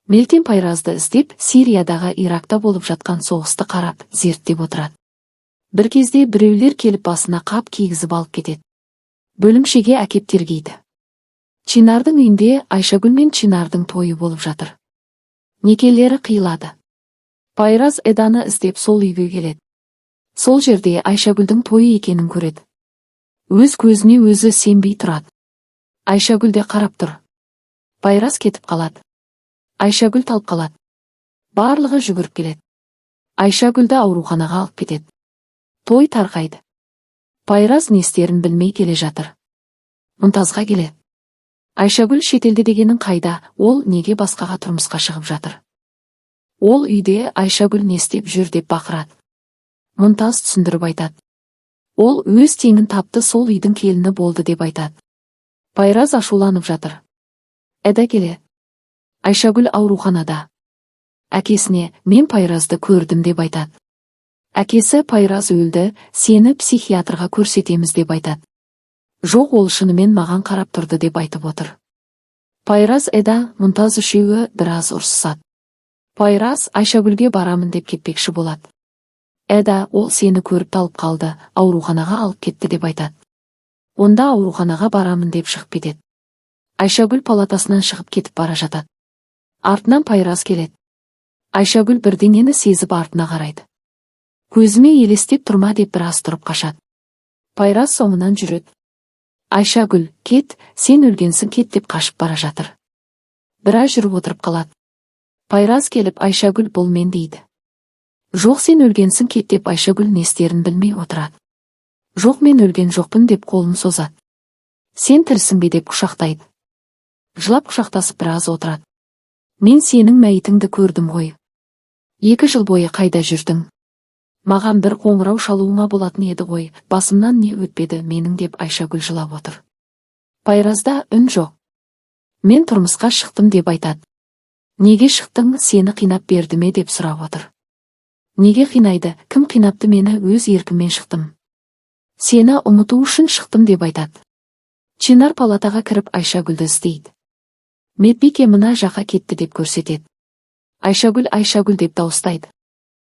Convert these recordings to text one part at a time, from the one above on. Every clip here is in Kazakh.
Мелтем Пайразды іздеп, Сириядағы Иракта болып жатқан соғысты қарап, зерттеп отырады. Бір кезде біреулер келіп басына қап кигізіп алып кетеді. Бөлімшеге әкеп тергейді. Чинардың үйінде Айшагүл мен Чинардың тойы болып жатыр. Некелері қиылады. Пайраз Эданы іздеп сол үйге келеді. Сол жерде Айшагүлдің тойы екенін көреді. Өз көзіне өзі сенбей тұрады. Айшагүл де қарап тұр. Пайраз кетіп қалады. Айшагүл талып қалады. Барлығы жүгіріп келеді. Айшагүлді ауруханаға алып кетеді. Той тарқайды. Пайраз не істерін білмей келе жатыр. Мұнтазға келеді. Айшагүл шетелде дегенің қайда, ол неге басқаға тұрмысқа шығып жатыр? Ол үйде Айшагүл не істеп жүр деп бақырады. Мұнтаз түсіндіріп айтады. Ол өз теңін тапты, сол үйдің келіні болды деп айтады. Пайраз ашуланып жатыр. Эда келеді. Айшагүл ауруханада. Әкесіне, мен Пайразды көрдім деп айтады. Әкесі, Пайраз өлді, сені психиатрға көрсетеміз деп айтады. Жоқ, ол шынымен маған қарап тұрды деп айтып отыр. Пайраз, Эда, Мұнтаз үшеуі біраз ұрсысады. Пайраз Айшагүлге барамын деп кетпекші болады. Эда, ол сені көріп талып қалды, ауруханаға алып кетті деп айтады. Онда ауруханаға барамын деп шығып кетеді. Айшагүл палатасынан шығып кетіп бара жатады. Артынан Пайраз келеді. Айшагүл бірдеңені сезіп артына қарайды. Көзіме елестеп тұрма деп біраз тұрып қашады. Пайраз соңынан жүреді. Айшагүл, кет, сен өлгенсің, кет деп қашып бара жатыр. Біраз жүріп отырып қалады. Пайраз келіп, Айшагүл, бұл мен дейді. Жоқ, сен өлгенсің, кет деп Айшагүл не істерін білмей отырады. Жоқ, мен өлген жоқпын деп қолын созады. Сен тірісің бе деп құшақтайды. Жылап құшақтасып біраз отырады. Мен сенің мәйітіңді көрдім ғой. 2 жыл бойы қайда жүрдің? Маған бір қоңырау шалуыңа болатын еді ғой, басымнан не өтпеді менің деп Айшагүл жылап отыр. Пайразда үн жоқ. Мен тұрмысқа шықтым деп айтады. Неге шықтың, сені қинап берді ме деп сұрап отыр. Неге қинайды, кім қинапты, мені өз еркіммен шықтым. Сені ұмыту үшін шықтым деп айтады. Чинар палатаға кіріп Айшагүлді іздейді. Медбике мына жаққа кетті деп көрсетеді. Айшагүл, Айшагүл деп дауыстайды.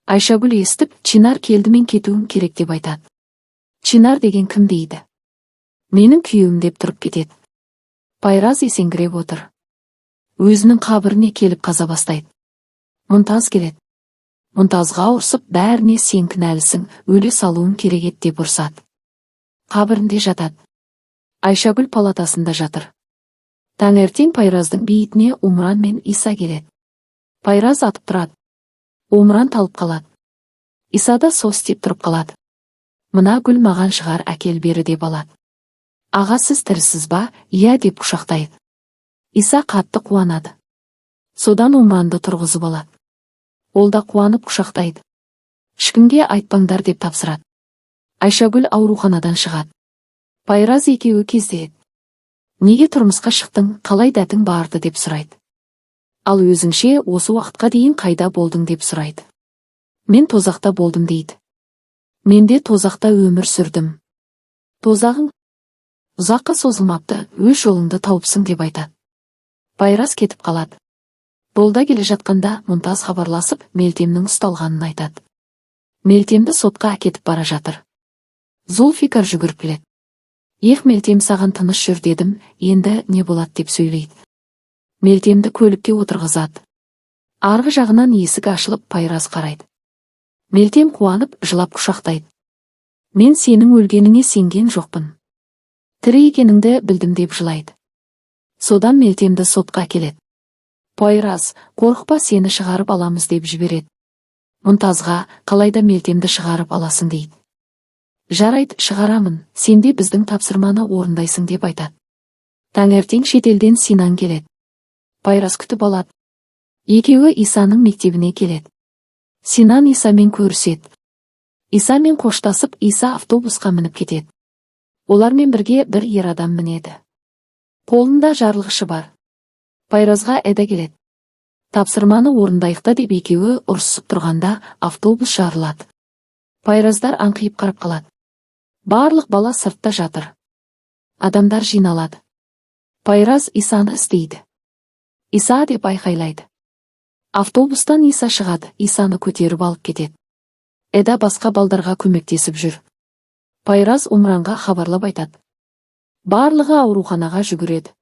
Айшагүл естіп, Чинар келді, мен кетуім керек деп айтады. Чинар деген кім дейді? Менің күйеуім деп тұрып кетеді. Пайраз есеңгіреп отыр. Өзінің қабіріне келіп қаза бастайды. Мұнтаз келеді. Мұнтазға ұрсып, бәріне сен кінәлісің, өле салуың керек ет деп ұрсады. Қабірінде жатады. Айшагүл палатасында жатыр. Таңертең Пайраздың бейітіне Умран мен Иса келеді. Пайраз атып тұрады. Умран талып қалады. Иса да сос деп тұрып қалады. Мына гүл маған шығар, әкел бері деп алады. Аға, сіз тірісіз ба? Иә деп құшақтайды. Иса қатты қуанады. Содан Умранды тұрғызып алады. Ол да қуанып құшақтайды. Ешкімге айтпаңдар деп тапсырады. Айшагүл ауруханадан шығады. Пайраз екеуі кездеседі. Неге тұрмысқа шықтың, қалай дәтің барды деп сұрайды. Ал өзіңше осы уақытқа дейін қайда болдың деп сұрайды. Мен тозақта болдым дейді. Мен де тозақта өмір сүрдім. Тозағың ұзаққа созылмапты, өз жолыңды тауыпсың деп айтады. Пайраз кетіп қалады. Жолда келе жатқанда Мұнтаз хабарласып, Мелтемнің ұсталғанын айтады. Мелтемді сотқа әкетіп бара жатыр. Зулфикар жүгіріп келеді. Мелтем, саған тыныш жүр дедім, енді не болады деп сөйлейді. Мелтемді көлікке отырғызады. Арғы жағынан есік ашылып, Пайраз қарайды. Мелтем қуанып, жылап құшақтайды. Мен сенің өлгеніңе сенген жоқпын. Тірі екеніңді білдім деп жылайды. Содан Мелтемді сотқа келеді. Пайраз, қорықпа, сені шығарып аламыз деп жібереді. Мұнтазға, қалайда Мелтемді шығарып аласың дейді. Жарайды, шығарамын, сен де біздің тапсырманы орындайсың деп айтады. Таңертең шетелден Синан келеді. Пайраз күтіп алады. Екеуі Исаның мектебіне келеді. Синан Исамен көріседі. Исамен қоштасып, Иса автобусқа мініп кетеді. Олармен бірге бір ер адам мінеді. Қолында жарылғышы бар. Пайразға Эда келеді. Тапсырманы орындайықта деп екеуі ұрсып тұрғанда автобус жарылады. Пайраздар аңқиып қарап қалады. Барлық бала сыртта жатыр. Адамдар жиналады. Пайраз Исаны іздейді. Иса деп айқайлайды. Автобустан Иса шығады, Исаны көтеріп алып кетеді. Эда басқа балдарға көмектесіп жүр. Пайраз Умранға хабарлап айтады. Барлығы ауруханаға жүгіреді.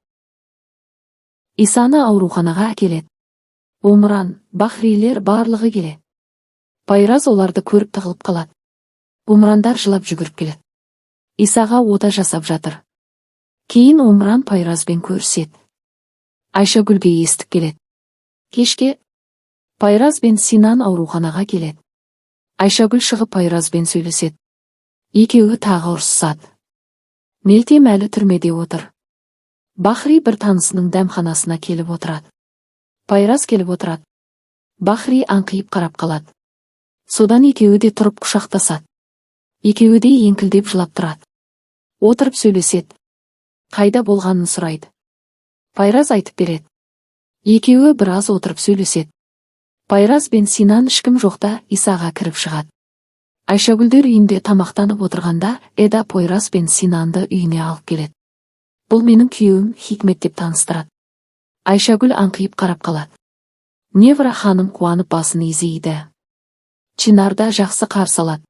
Исаны ауруханаға әкеледі. Умран, Бахрилер барлығы келеді. Пайраз оларды көріп тығылып қалады. Умрандар жылап жүгіріп келеді. Исаға ота жасап жатыр. Кейін Умран Пайразбен көріседі. Айшагүлге естіп келеді. Кешке Пайраз бен Синан ауруханаға келеді. Айшагүл шығып Пайразбен сөйлеседі. Екеуі тағы ұрсысады. Мелтем әлі түрмеде отыр. Бахри бір танысының дәмханасына келіп отырады. Пайраз келіп отырады. Бахри аңқиып қарап қалады. Содан екеуі де тұрып құшақтасады. Екеуі де еңкілдеп жылап тұрады. Отырып сөйлеседі. Қайда болғанын сұрайды. Пайраз айтып береді. Екеуі біраз отырып сөйлеседі. Пайраз бен Синан ешкім жоқта Исаға кіріп шығады. Айшагүлдер үйінде тамақтанып отырғанда Эда Пайраз бен Синанды үйіне алып келеді. Бұл менің күйеуім Хикмет деп таныстырады. Айшагүл аңқиып қарап қалады. Невра ханым қуанып басын изейді. Чинарда жақсы қарсы алады.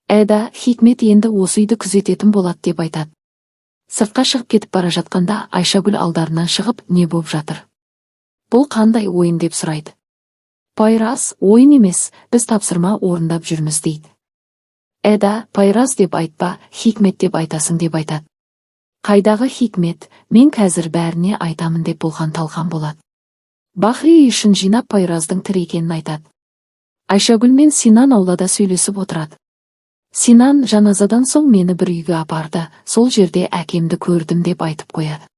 Эда Хикмет енді осы үйді күзететін болады деп айтады. Сыртқа шығып кетіп бара жатқанда Айшагүл алдарынан шығып не болып жатыр. Бұл қандай ойын деп сұрайды. Пайраз, ойын емес, біз тапсырма орындап жүрміз дейді. Эда, Пайраз деп айтпа, Хикмет деп айтасың деп айтады. Қайдағы Хикмет, мен қазір бәріне айтамын деп болған талқан болады. Бахри үшін жинап Пайраздың тірі екенін айтады. Айшагүл мен Синан аулада сөйлесіп отырады. Синан жаназадан соң мені бір үйге апарды, сол жерде әкемді көрдім деп айтып қояды.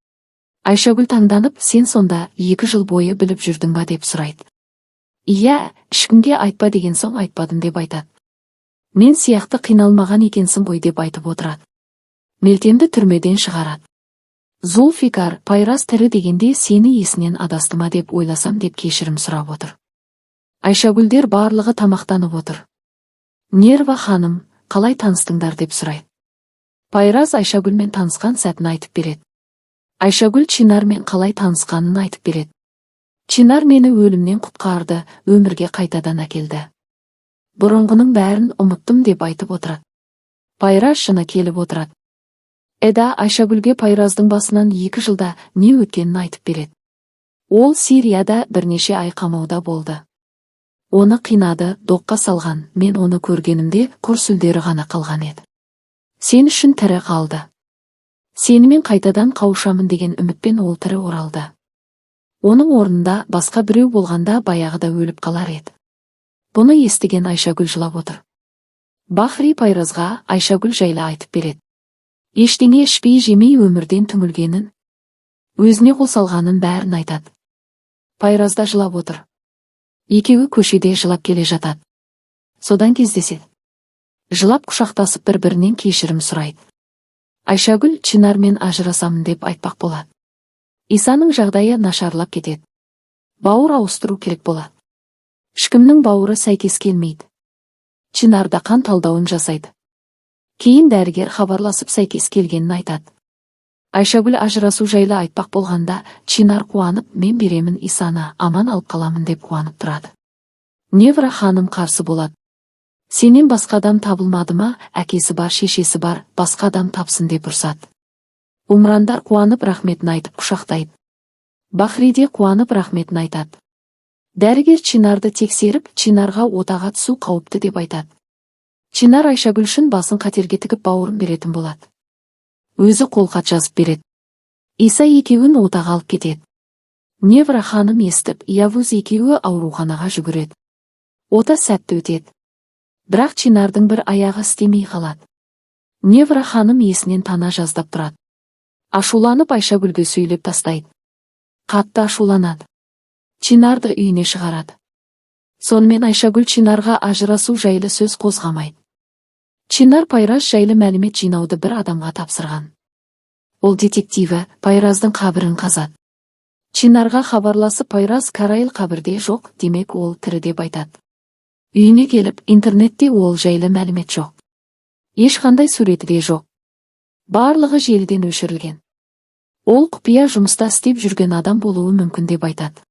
Айшагүл таңданып, сен сонда 2 жыл бойы біліп жүрдің ба деп сұрайды. Иә, ешкімге айтпа деген соң айтпадым деп айтады. Мен сияқты қиналмаған екенсің ғой деп айтып отырады. Мелтемді түрмеден шығарады. Зулфикар, Пайраз тірі дегенде сені есінен адасты ма деп ойласам деп кешірім сұрап отыр. Айшагүлдер барлығы тамақтанып отыр. Нерва ханым, қалай таныстыңдар деп сұрайды. Пайраз Айшагүлмен танысқан сәтін айтып береді. Айшагүл Чинармен қалай танысқанын айтып береді. Чинар мені өлімнен құтқарды, өмірге қайтадан әкелді. Бұрынғының бәрін ұмыттым деп айтып отырады. Пайраз шыны келіп отырады. Эда Айшагүлге Пайраздың басынан 2 жылда не өткенін айтып береді. Ол Сирияда бірнеше ай қамауда болды. Оны қинады, доққа салған, мен оны көргенімде құр сүлдері ғана қалған еді. Сен үшін тірі қалды. Сенімен қайтадан қауышамын деген үмітпен ол тірі оралды. Оның орнында басқа біреу болғанда баяғыда өліп қалар еді. Бұны естіген Айшагүл жылап отыр. Бахри Пайразға Айшагүл жайлы айтып береді. Ештеңе ішпей жемей өмірден түңілгенін, өзіне қол салғанын бәрін айтады. Пайразда жылап отыр. Екеуі көшеде жылап келе жатады. Содан кездеседі. Жылап құшақтасып бір-бірінен кешірім сұрайды. Айшагүл Чинармен ажырасамын деп айтпақ болады. Исаның жағдайы нашарлап кетеді. Бауыр ауыстыру керек болады. Ешкімнің бауыры сәйкес келмейді. Чинарда қан талдауын жасайды. Кейін дәрігер хабарласып сәйкес келгенін айтады. Айшагүл ажырасу жайлы айтпақ болғанда, Чинар қуанып, мен беремін Исаны, аман алып қаламын деп қуанып тұрады. Невра ханым қарсы болады. Сенен басқа адам табылмады ма, әкесі бар, шешесі бар, басқа адам тапсын деп ұрсады. Умрандар қуанып рахметін айтып құшақтайды. Бахриде қуанып рахметін айтады. Дәрігер Чинарды тексеріп, Чинарға отаға түсу қауіпті деп айтады. Чинар Айшагүл үшін басын қатерге тігіп бауырын беретін болады. Өзі қолхат жазып береді. Иса екеуін отаға алып кетеді. Невра ханым естіп, Явуз екеуі ауруханаға жүгіреді. Ота сәтті өтеді. Бірақ Чинардың бір аяғы істемей қалады. Невра ханым есінен тана жаздап тұрады. Ашуланып Айшагүлге сөйлеп тастайды. Қатты ашуланады. Чинарды үйіне шығарады. Сонымен Айшагүл Чинарға ажырасу жайлы сөз қозғамайды. Чинар Пайраз жайлы мәлімет жинауды бір адамға тапсырған. Ол детективі Пайраздың қабірін қазады. Чинарға хабарласып, Пайраз Карайл қабірде жоқ, демек ол тірі деп айтады. Үйіне келіп, интернетте ол жайлы мәлімет жоқ. Ешқандай суреті де жоқ. Барлығы желіден өшірілген. Ол құпия жұмыста істеп жүрген адам болуы мүмкін деп айтады.